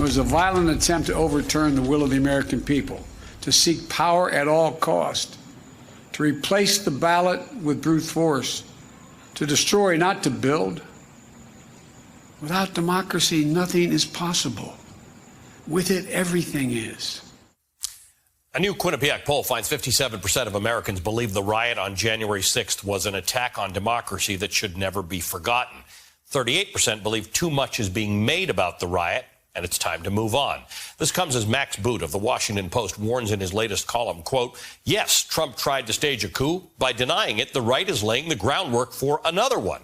It was a violent attempt to overturn the will of the American people, to seek power at all cost, to replace the ballot with brute force, to destroy, not to build. Without democracy, nothing is possible. With it, everything is. A new Quinnipiac poll finds 57% of Americans believe the riot on January 6th was an attack on democracy that should never be forgotten. 38% believe too much is being made about the riot and it's time to move on. This comes as Max Boot of the Washington Post warns in his latest column, quote, "Yes, Trump tried to stage a coup. By denying it, the right is laying the groundwork for another one."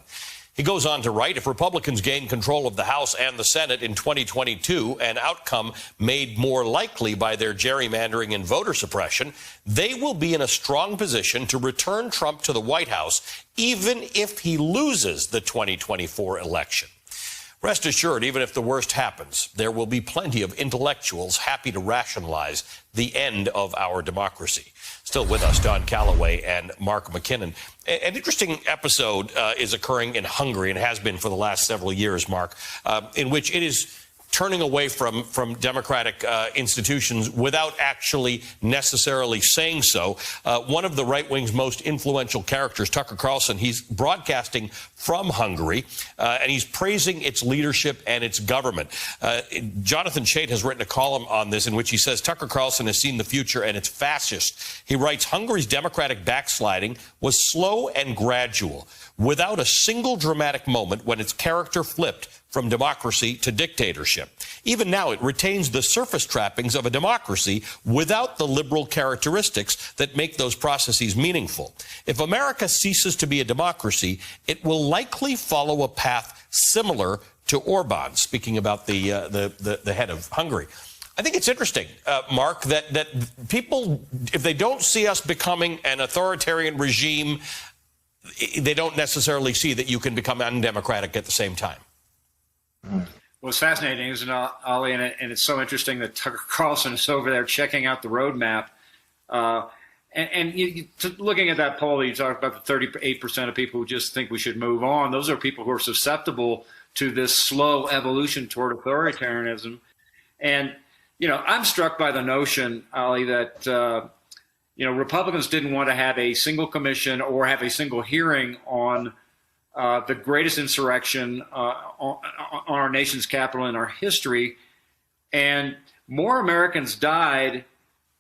He goes on to write, if Republicans gain control of the House and the Senate in 2022, an outcome made more likely by their gerrymandering and voter suppression, they will be in a strong position to return Trump to the White House, even if he loses the 2024 election. Rest assured, even if the worst happens, there will be plenty of intellectuals happy to rationalize the end of our democracy. Still with us, Don Calloway and Mark McKinnon. An interesting episode is occurring in Hungary and has been for the last several years, Mark, in which it is turning away from democratic institutions without actually necessarily saying so. One of the right wing's most influential characters, Tucker Carlson, he's broadcasting from Hungary, and he's praising its leadership and its government. Jonathan Chait has written a column on this in which he says Tucker Carlson has seen the future and it's fascist. He writes, Hungary's democratic backsliding was slow and gradual, without a single dramatic moment when its character flipped from democracy to dictatorship. Even now, it retains the surface trappings of a democracy without the liberal characteristics that make those processes meaningful. If America ceases to be a democracy, it will likely follow a path similar to Orban, speaking about the head of Hungary. I think it's interesting, Mark, that people, if they don't see us becoming an authoritarian regime, they don't necessarily see that you can become undemocratic at the same time. Well, it's fascinating, isn't it, Ollie? And it's so interesting that Tucker Carlson is over there checking out the roadmap. Looking at that poll, you talked about the 38% of people who just think we should move on. Those are people who are susceptible to this slow evolution toward authoritarianism. And, I'm struck by the notion, Ollie, that, Republicans didn't want to have a single commission or have a single hearing on the greatest insurrection on our nation's capital in our history. And more Americans died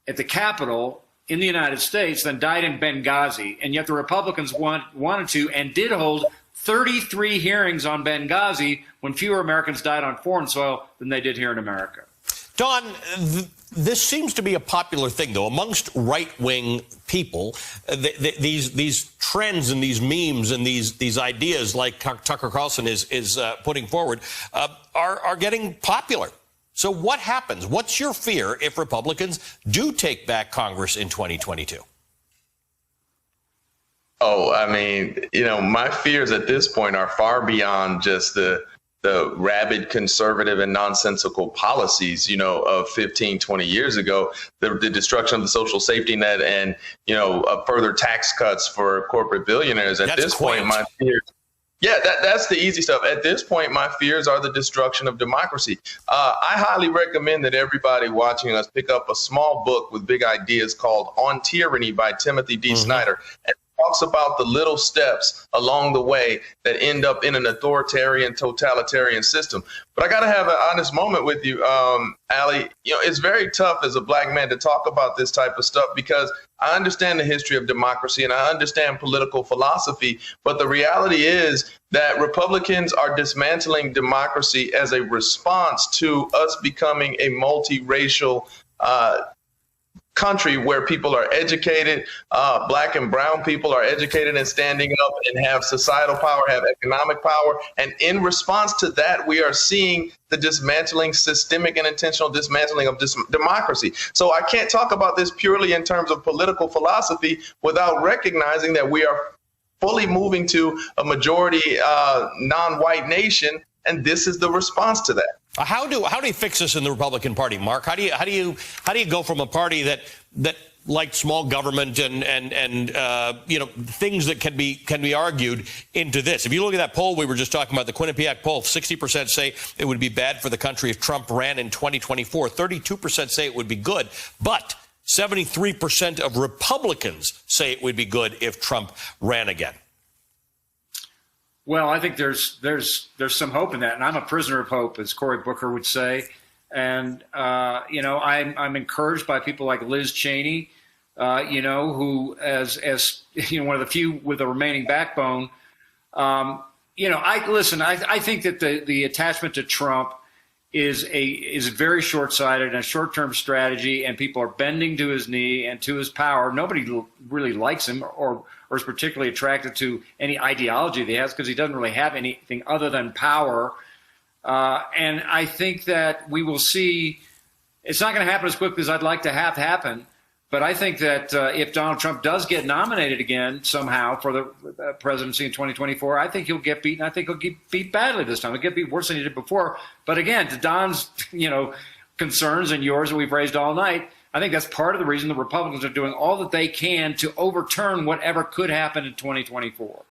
at the Capitol in the United States than died in Benghazi. And yet the Republicans wanted to and did hold 33 hearings on Benghazi when fewer Americans died on foreign soil than they did here in America. Don, this seems to be a popular thing, though, amongst right-wing people. These trends and these memes and these ideas, like Tucker Carlson is putting forward, are getting popular. So what happens? What's your fear if Republicans do take back Congress in 2022? Oh, I mean, my fears at this point are far beyond just the rabid conservative and nonsensical policies, of 15, 20 years ago, the destruction of the social safety net and, further tax cuts for corporate billionaires. At this point, my fears. Yeah, that's the easy stuff. At this point, my fears are the destruction of democracy. I highly recommend that everybody watching us pick up a small book with big ideas called On Tyranny by Timothy D. Snyder. And talks about the little steps along the way that end up in an authoritarian, totalitarian system. But I got to have an honest moment with you, Allie. It's very tough as a black man to talk about this type of stuff because I understand the history of democracy and I understand political philosophy. But the reality is that Republicans are dismantling democracy as a response to us becoming a multiracial country where people are educated, black and brown people are educated and standing up and have societal power, have economic power. And in response to that, we are seeing the dismantling, systemic and intentional dismantling of democracy. So I can't talk about this purely in terms of political philosophy without recognizing that we are fully moving to a majority non-white nation. And this is the response to that. How do you fix this in the Republican Party, Mark? How do you go from a party that like small government and things that can be argued into this? If you look at that poll we were just talking about, the Quinnipiac poll, 60% say it would be bad for the country if Trump ran in 2024. 32% say it would be good, but 73% of Republicans say it would be good if Trump ran again. Well, I think there's some hope in that, and I'm a prisoner of hope, as Cory Booker would say. And I'm encouraged by people like Liz Cheney, who as one of the few with a remaining backbone. I think that the attachment to Trump is very short-sighted and a short-term strategy, and people are bending to his knee and to his power. Nobody really likes him or is particularly attracted to any ideology that he has, because he doesn't really have anything other than power. And I think that we will see, it's not going to happen as quickly as I'd like to have happen, but I think that if Donald Trump does get nominated again somehow for the presidency in 2024, I think he'll get beaten. I think he'll get beat badly this time. He'll get beat worse than he did before. But again, to Don's concerns and yours that we've raised all night, I think that's part of the reason the Republicans are doing all that they can to overturn whatever could happen in 2024.